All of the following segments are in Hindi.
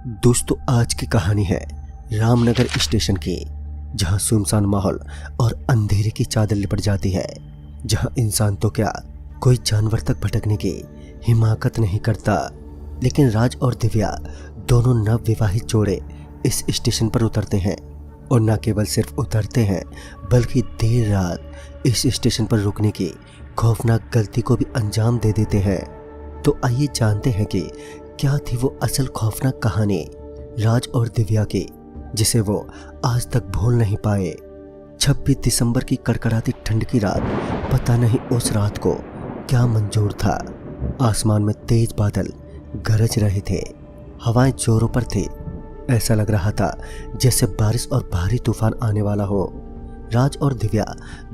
दोस्तों, आज की कहानी है रामनगर स्टेशन की, जहां सुनसान माहौल और अंधेरे की चादर लिपट जाती है। जहां इंसान तो क्या, कोई जानवर तक भटकने की हिमाकत नहीं करता। लेकिन राज और दिव्या दोनों नवविवाहित जोड़े इस स्टेशन पर उतरते हैं, और न केवल सिर्फ उतरते हैं बल्कि देर रात इस स्टेशन पर रुकने की खौफनाक गलती को भी अंजाम दे देते हैं। तो आइए जानते हैं कि क्या थी वो असल खौफनाक कहानी राज और दिव्या की, जिसे वो आज तक भूल नहीं पाए। 26 दिसंबर की कड़कड़ाती ठंड की रात, पता नहीं उस रात को क्या मंजूर था। आसमान में तेज बादल गरज रहे थे, हवाएं जोरों पर थी। ऐसा लग रहा था जैसे बारिश और भारी तूफान आने वाला हो। राज और दिव्या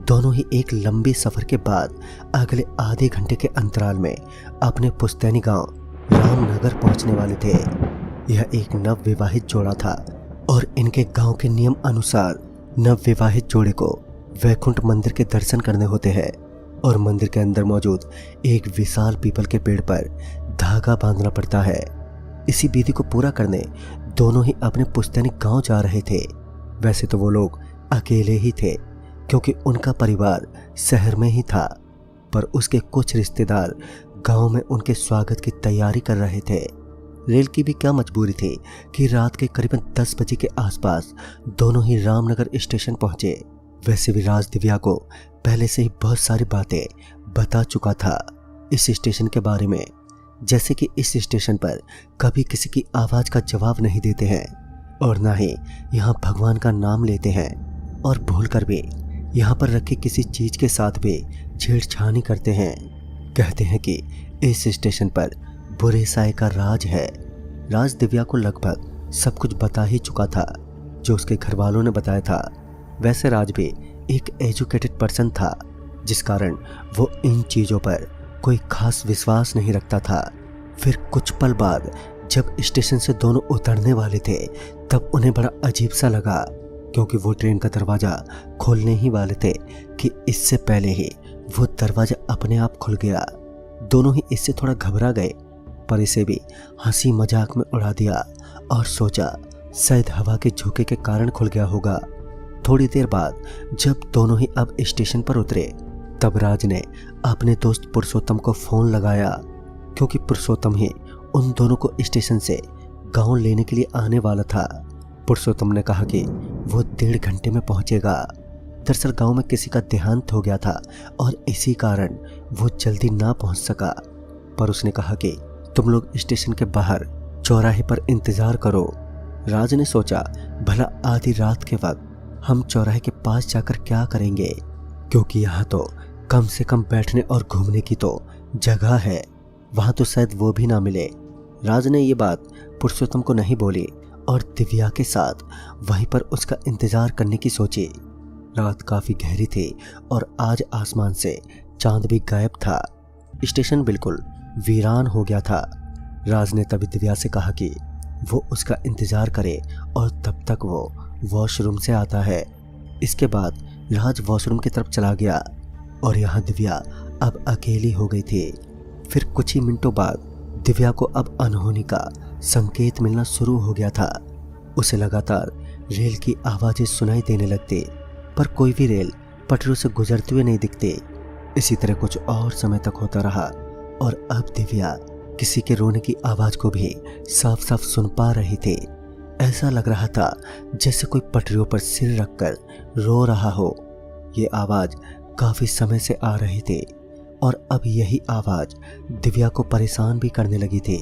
दोनों ही एक लंबे सफर के बाद अगले आधे घंटे के अंतराल में अपने पुश्तैनी गांव रामनगर पहुंचने वाले थे। यह एक नवविवाहित जोड़ा था, और इनके गांव के नियम अनुसार नवविवाहित जोड़े को वैकुंठ मंदिर के दर्शन करने होते हैं, और मंदिर के अंदर मौजूद एक विशाल पीपल के पेड़ पर धागा बांधना पड़ता है। इसी विधि को पूरा करने दोनों ही अपने पुश्तैनी गांव जा रहे थे। वैसे तो वो लोग अकेले ही थे, क्योंकि उनका परिवार शहर में ही था, पर उसके कुछ रिश्तेदार गांव में उनके स्वागत की तैयारी कर रहे थे। रेल की भी क्या मजबूरी थी कि रात के करीबन 10 बजे के आसपास दोनों ही रामनगर स्टेशन पहुंचे। वैसे भी राज दिव्या को पहले से ही बहुत सारी बातें बता चुका था इस स्टेशन के बारे में, जैसे कि इस स्टेशन पर कभी किसी की आवाज का जवाब नहीं देते हैं, और ना ही यहाँ भगवान का नाम लेते हैं, और भूलकर भी यहाँ पर रखी किसी चीज के साथ भी छेड़छानी करते हैं। कहते हैं कि इस स्टेशन पर बुरे साए का राज है। राज दिव्या को लगभग सब कुछ बता ही चुका था जो उसके घर वालों ने बताया था। वैसे राज भी एक एजुकेटेड पर्सन था, जिस कारण वो इन चीज़ों पर कोई खास विश्वास नहीं रखता था। फिर कुछ पल बाद जब स्टेशन से दोनों उतरने वाले थे, तब उन्हें बड़ा अजीब सा लगा, क्योंकि वो ट्रेन का दरवाज़ा खोलने ही वाले थे कि इससे पहले ही वो दरवाजा अपने आप खुल गया। दोनों ही इससे थोड़ा घबरा गए, पर इसे भी हंसी मजाक में उड़ा दिया और सोचा शायद हवा के झोंके के कारण खुल गया होगा। थोड़ी देर बाद जब दोनों ही अब स्टेशन पर उतरे, तब राज ने अपने दोस्त पुरुषोत्तम को फोन लगाया, क्योंकि पुरुषोत्तम ही उन दोनों को स्टेशन से गांव लेने के लिए आने वाला था। पुरुषोत्तम ने कहा कि वो 1.5 घंटे में पहुंचेगा। दरअसल गांव में किसी का देहांत हो गया था, और इसी कारण वो जल्दी ना पहुंच सका। पर उसने कहा कि तुम लोग स्टेशन के बाहर चौराहे पर इंतजार करो। राज ने सोचा, भला आधी रात के वक्त हम चौराहे के पास जाकर क्या करेंगे, क्योंकि यहाँ तो कम से कम बैठने और घूमने की तो जगह है, वहां तो शायद वो भी ना मिले। राज ने ये बात पुरुषोत्तम को नहीं बोली, और दिव्या के साथ वहीं पर उसका इंतजार करने की सोची। रात काफी गहरी थी, और आज आसमान से चांद भी गायब था। स्टेशन बिल्कुल वीरान हो गया था। राज ने तभी दिव्या से कहा कि वो उसका इंतजार करे, और तब तक वो वॉशरूम से आता है। इसके बाद राज वॉशरूम की तरफ चला गया, और यहाँ दिव्या अब अकेली हो गई थी। फिर कुछ ही मिनटों बाद दिव्या को अब अनहोनी का संकेत मिलना शुरू हो गया था। उसे लगातार रेल की आवाजें सुनाई देने लगती, पर कोई भी रेल पटरियों से गुजरते हुए नहीं दिखते। इसी तरह कुछ और समय तक होता रहा, और अब दिव्या किसी के रोने की आवाज को भी साफ साफ सुन पा रही थी। ऐसा लग रहा था जैसे कोई पटरियों पर सिर रखकर रो रहा हो। ये आवाज काफी समय से आ रही थी, और अब यही आवाज दिव्या को परेशान भी करने लगी थी।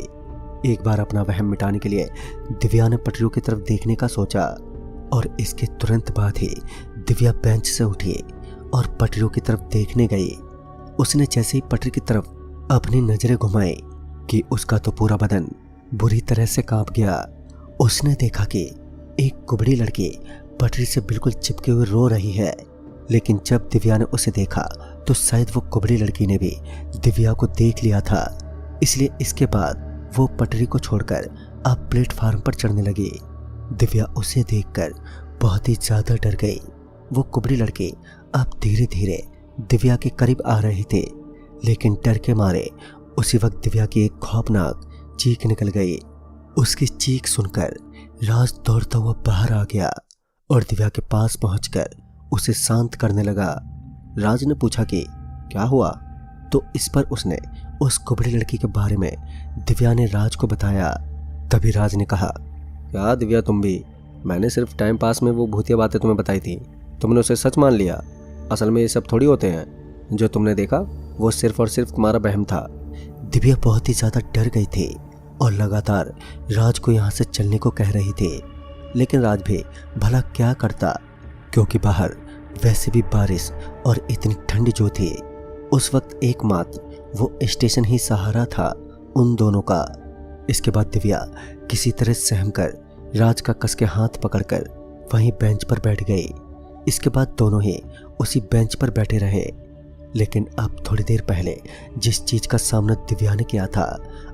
एक बार अपना वहम मिटाने के लिए दिव्या ने पटरियों की तरफ देखने का सोचा, और इसके तुरंत बाद ही दिव्या बेंच से उठी और पटरियों की तरफ देखने गई। उसने जैसे ही पटरी की तरफ अपनी नजरें घुमाई कि उसका तो पूरा बदन बुरी तरह से कांप गया। उसने देखा कि एक कुबड़ी लड़की पटरी से बिल्कुल चिपके हुए रो रही है। लेकिन जब दिव्या ने उसे देखा, तो शायद वो कुबड़ी लड़की ने भी दिव्या को देख लिया था, इसलिए इसके बाद वो पटरी को छोड़कर अब प्लेटफार्म पर चढ़ने लगी। दिव्या उसे देखकर बहुत ही ज्यादा डर गई। वो कुबड़ी लड़की अब धीरे धीरे दिव्या के करीब आ रही थी, लेकिन डर के मारे उसी वक्त दिव्या की एक खौफनाक चीख निकल गई। उसकी चीख सुनकर राज दौड़ता हुआ बाहर आ गया और दिव्या के पास पहुंचकर उसे शांत करने लगा। राज ने पूछा कि क्या हुआ, तो इस पर उसने उस कुबड़ी लड़की के बारे में दिव्या ने राज को बताया। तभी राज ने कहा, क्या दिव्या तुम भी, मैंने सिर्फ टाइम पास में वो भूतिया बातें तुम्हें बताई थी, तुमने उसे सच मान लिया। असल में ये सब थोड़ी होते हैं, जो तुमने देखा वो सिर्फ और सिर्फ तुम्हारा वहम था। दिव्या बहुत ही ज्यादा डर गई थी और लगातार राज को यहाँ से चलने को कह रही थी, लेकिन राज भी भला क्या करता, क्योंकि बाहर वैसे भी बारिश और इतनी ठंड जो थी। उस वक्त एकमात्र वो स्टेशन ही सहारा था उन दोनों का। इसके बाद दिव्या किसी तरह सहम कर राज का कस के हाथ पकड़कर वहीं बेंच पर बैठ गई। इसके बाद दोनों ही उसी बेंच पर बैठे रहे। लेकिन अब थोड़ी देर पहले जिस चीज का सामना दिव्या ने किया था,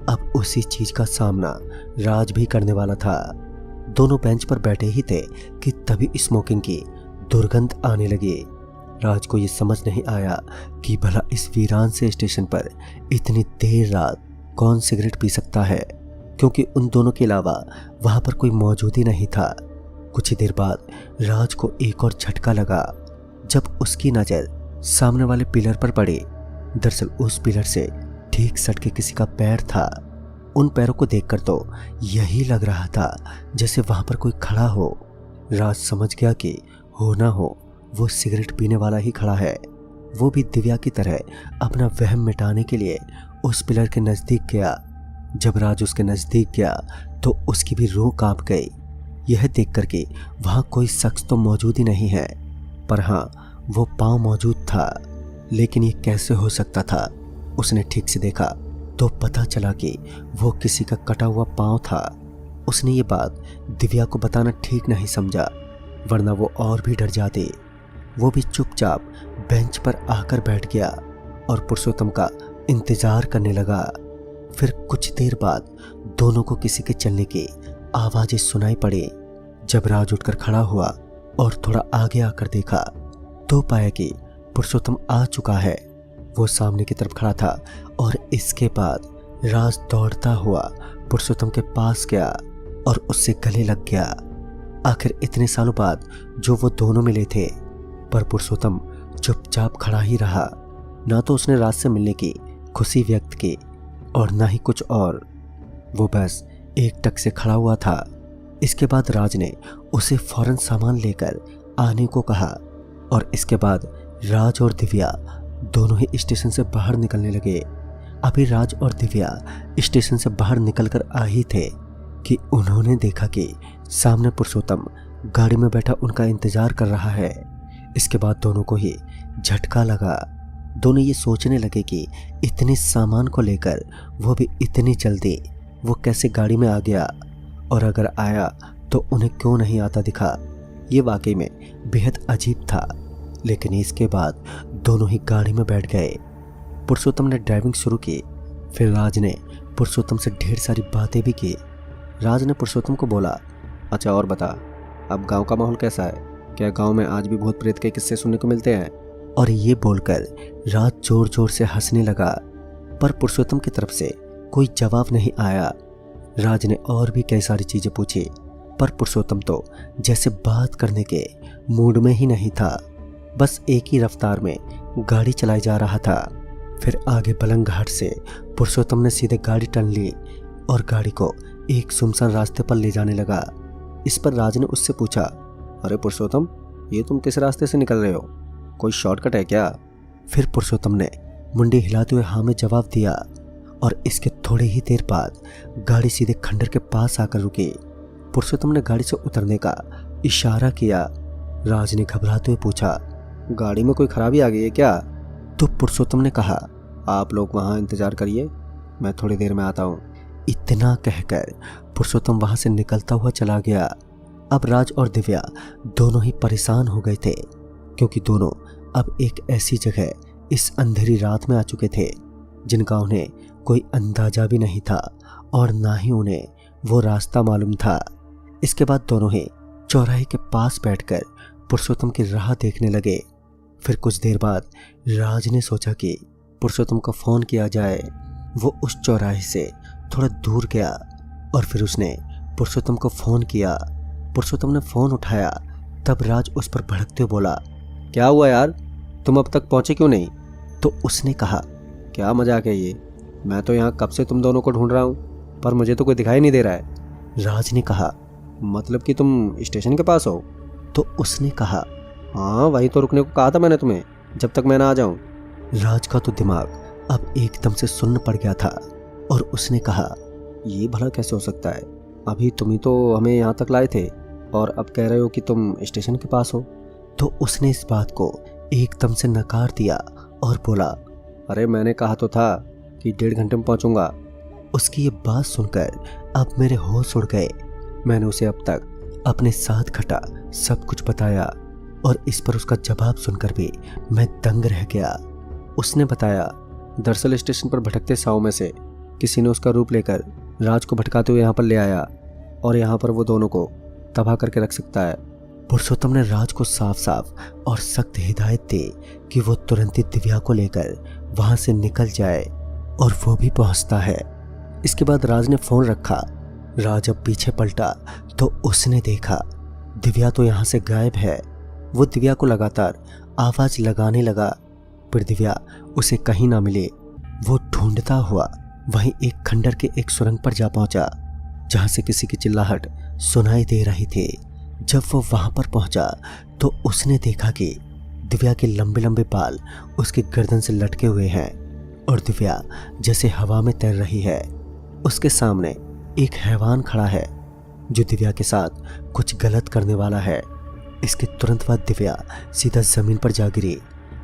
अब उसी चीज का सामना राज भी करने वाला था। दोनों बेंच पर बैठे ही थे कि तभी स्मोकिंग की दुर्गंध आने लगी। राज को यह समझ नहीं आया कि भला इस वीरान से स्टेशन पर इतनी देर रात कौन सिगरेट पी सकता है, क्योंकि उन दोनों के अलावा वहां पर कोई मौजूद ही नहीं था। कुछ ही देर बाद राज को एक और झटका लगा जब उसकी नजर सामने वाले पिलर पर पड़ी। दरअसल उस पिलर से ठीक सट के किसी का पैर था। उन पैरों को देखकर तो यही लग रहा था जैसे वहां पर कोई खड़ा हो। राज समझ गया कि हो ना हो वो सिगरेट पीने वाला ही खड़ा है। वो भी दिव्या की तरह अपना वहम मिटाने के लिए उस पिलर के नजदीक गया। जब राज उसके नजदीक गया तो उसकी भी रूह कांप गई, यह देखकर कि वहां कोई शख्स तो मौजूद ही नहीं है, पर हाँ वो पांव मौजूद था। लेकिन ये कैसे हो सकता था? उसने ठीक से देखा तो पता चला कि वो किसी का कटा हुआ पांव था। उसने ये बात दिव्या को बताना ठीक नहीं समझा, वरना वो और भी डर जाती। वो भी चुपचाप बेंच पर आकर बैठ गया और पुरुषोत्तम का इंतजार करने लगा। फिर कुछ देर बाद दोनों को किसी के चलने की आवाजें सुनाई पड़ी। जब राज उठकर खड़ा हुआ और थोड़ा आगे आकर देखा तो पाया कि पुरुषोत्तम आ चुका है। वो सामने की तरफ खड़ा था और इसके बाद राज दौड़ता हुआ पुरुषोत्तम के पास गया और उससे गले लग गया। आखिर इतने सालों बाद जो वो दोनों मिले थे, पर पुरुषोत्तम चुपचाप खड़ा ही रहा। ना तो उसने राज से मिलने की खुशी व्यक्त की और ना ही कुछ और। वो बस एक टक से खड़ा हुआ था। इसके बाद राज ने उसे फौरन सामान लेकर आने को कहा और इसके बाद राज और दिव्या दोनों ही स्टेशन से बाहर निकलने लगे। अभी राज और दिव्या स्टेशन से बाहर निकलकर आ ही थे कि उन्होंने देखा कि सामने पुरुषोत्तम गाड़ी में बैठा उनका इंतजार कर रहा है। इसके बाद दोनों को ही झटका लगा। दोनों ये सोचने लगे कि इतने सामान को लेकर वो भी इतनी जल्दी वो कैसे गाड़ी में आ गया, और अगर आया तो उन्हें क्यों नहीं आता दिखा। ये वाकई में बेहद अजीब था। लेकिन इसके बाद दोनों ही गाड़ी में बैठ गए। पुरुषोत्तम ने ड्राइविंग शुरू की। फिर राज ने पुरुषोत्तम से ढेर सारी बातें भी की। राज ने पुरुषोत्तम को बोला, अच्छा और बता, अब गांव का माहौल कैसा है? क्या गांव में आज भी भूत प्रेत के किस्से सुनने को मिलते हैं? और ये बोलकर राज जोर जोर से हंसने लगा, पर पुरुषोत्तम की तरफ से कोई जवाब नहीं आया। राज ने और भी कई सारी चीजें पूछी, पर पुरुषोत्तम तो जैसे बात करने के मूड में ही नहीं था। बस एक ही रफ्तार में गाड़ी चलाई जा रहा था। फिर आगे बलंग घाट से पुरुषोत्तम ने सीधे गाड़ी टर्न ली और गाड़ी को एक सुनसान रास्ते पर ले जाने लगा। इस पर राज ने उससे पूछा, अरे पुरुषोत्तम, ये तुम किस रास्ते से निकल रहे हो? कोई शॉर्टकट है क्या? फिर पुरुषोत्तम ने मुंडी हिलाते हुए हाँ में जवाब दिया और इसके थोड़े ही देर बाद गाड़ी सीधे खंडर के पास आकर रुकी। पुरुषोत्तम ने गाड़ी से उतरने का इशारा किया। राज ने घबराते हुए पूछा, गाड़ी में कोई खराबी आ गई है क्या? तो पुरुषोत्तम ने कहा, आप लोग वहां इंतजार करिए, मैं थोड़ी देर में आता हूं। इतना कहकर पुरुषोत्तम वहां से निकलता हुआ चला गया। अब राज और दिव्या दोनों ही परेशान हो गए थे, क्योंकि दोनों अब एक ऐसी जगह इस अंधेरी रात में आ चुके थे जिनका उन्हें कोई अंदाजा भी नहीं था और ना ही उन्हें वो रास्ता मालूम था। इसके बाद दोनों ही चौराहे के पास बैठकर पुरुषोत्तम की राह देखने लगे। फिर कुछ देर बाद राज ने सोचा कि पुरुषोत्तम को फोन किया जाए। वो उस चौराहे से थोड़ा दूर गया और फिर उसने पुरुषोत्तम को फ़ोन किया। पुरुषोत्तम ने फ़ोन उठाया, तब राज उस पर भड़कते हुए बोला, क्या हुआ यार, तुम अब तक पहुँचे क्यों नहीं? तो उसने कहा, क्या मजाक है ये, मैं तो यहाँ कब से तुम दोनों को ढूंढ रहा हूँ, पर मुझे तो कोई दिखाई नहीं दे रहा है। राज ने कहा, मतलब कि तुम स्टेशन के पास हो? तो उसने कहा, हाँ वहीं तो रुकने को कहा था मैंने तुम्हें, जब तक मैं ना आ जाऊँ। राज का तो दिमाग अब एकदम से सुन्न पड़ गया था और उसने कहा, ये भला कैसे हो सकता है, अभी तुम ही तो हमें यहाँ तक लाए थे और अब कह रहे हो कि तुम स्टेशन के पास हो। तो उसने इस बात को एकदम से नकार दिया और बोला, अरे मैंने कहा तो था कि 1.5 घंटे में पहुँचूंगा। उसकी ये बात सुनकर अब मेरे होश उड़ गए। मैंने उसे अब तक अपने साथ घटा सब कुछ बताया और इस पर उसका जवाब सुनकर भी मैं दंग रह गया। उसने बताया, दरअसल स्टेशन पर भटकते साव में से किसी ने उसका रूप लेकर राज को भटकाते हुए यहाँ पर ले आया और यहाँ पर वो दोनों को तबाह करके रख सकता है। पुरुषोत्तम ने राज को साफ साफ और सख्त हिदायत दी कि वो तुरंत ही दिव्या को लेकर वहां से निकल जाए और वो भी पहुंचता है। इसके बाद राज ने फोन रखा। राज अब पीछे पलटा तो उसने देखा दिव्या तो यहाँ से गायब है। वो दिव्या को लगातार आवाज लगाने लगा, पर दिव्या उसे कहीं ना मिले। वो ढूंढता हुआ वहीं एक खंडर के एक सुरंग पर जा पहुंचा जहां से किसी की चिल्लाहट सुनाई दे रही थी। जब वो वहां पर पहुंचा तो उसने देखा कि दिव्या के लंबे लंबे बाल उसकी गर्दन से लटके हुए हैं और दिव्या जैसे हवा में तैर रही है। उसके सामने एक हैवान खड़ा है जो दिव्या के साथ कुछ गलत करने वाला है। इसके तुरंत बाद दिव्या सीधा जमीन पर जा गिरी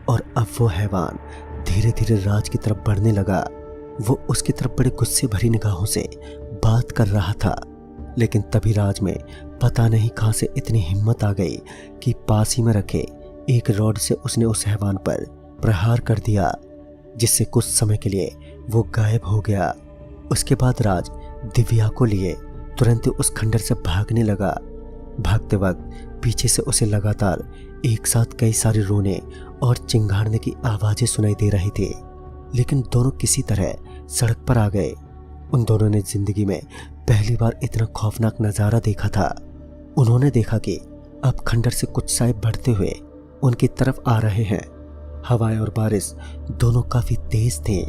और अब वो हैवान धीरे धीरे राज की तरफ बढ़ने लगा। वो उसकी तरफ बड़े गुस्से भरी निगाहों से बात कर रहा था, लेकिन तभी राज में पता नहीं कहां से इतनी हिम्मत आ गई कि पास ही में रखे एक रॉड से उसने उस हैवान पर प्रहार कर दिया, जिससे कुछ समय के लिए वो गायब हो गया। उसके बाद राज दिव्या को लिए तुरंत उस खंडर से भागने लगा। भागते वक्त पीछे से उसे लगातार एक साथ कई सारे रोने और चिंगाड़ने की आवाजें सुनाई दे रही थी, लेकिन दोनों किसी तरह सड़क पर आ गए। उन दोनों ने जिंदगी में पहली बार इतना खौफनाक नज़ारा देखा था। उन्होंने देखा कि अब खंडर से कुछ साए बढ़ते हुए उनकी तरफ आ रहे हैं। हवाएं और बारिश दोनों काफी तेज थे।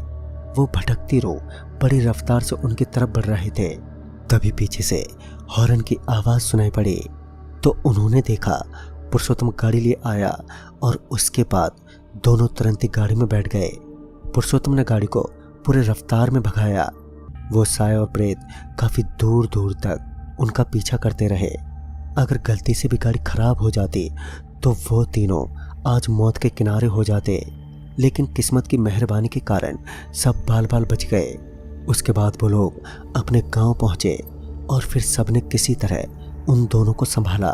वो भटकती रो बड़ी रफ्तार से उनकी तरफ बढ़ रहे थे। तभी पीछे से हॉर्न की आवाज सुनाई पड़ी तो उन्होंने देखा पुरुषोत्तम गाड़ी लिए आया और उसके बाद दोनों तुरंत ही गाड़ी में बैठ गए। पुरुषोत्तम ने गाड़ी को पूरे रफ्तार में भगाया। वो साए और प्रेत काफी दूर दूर तक उनका पीछा करते रहे। अगर गलती से भी गाड़ी खराब हो जाती तो वो तीनों आज मौत के किनारे हो जाते, लेकिन किस्मत की मेहरबानी के कारण सब बाल बाल बच गए। उसके बाद वो लोग अपने गांव पहुंचे और फिर सबने किसी तरह उन दोनों को संभाला।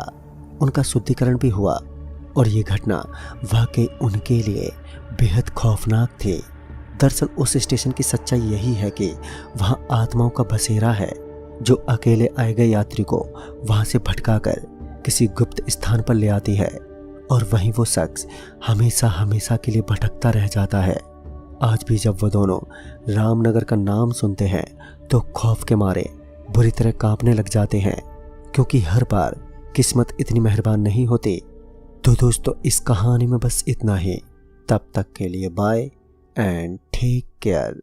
उनका शुद्धिकरण भी हुआ और ये घटना वाकई उनके लिए बेहद खौफनाक थी। दरअसल उस स्टेशन की सच्चाई यही है कि वहाँ आत्माओं का बसेरा है जो अकेले आए गए यात्री को वहाँ से भटकाकर किसी गुप्त स्थान पर ले आती है और वहीं वो शख्स हमेशा हमेशा के लिए भटकता रह जाता है। आज भी जब वो दोनों रामनगर का नाम सुनते हैं तो खौफ के मारे बुरी तरह कांपने लग जाते हैं, क्योंकि हर बार किस्मत इतनी मेहरबान नहीं होती। तो दोस्तों इस कहानी में बस इतना ही। तब तक के लिए बाय एंड टेक केयर।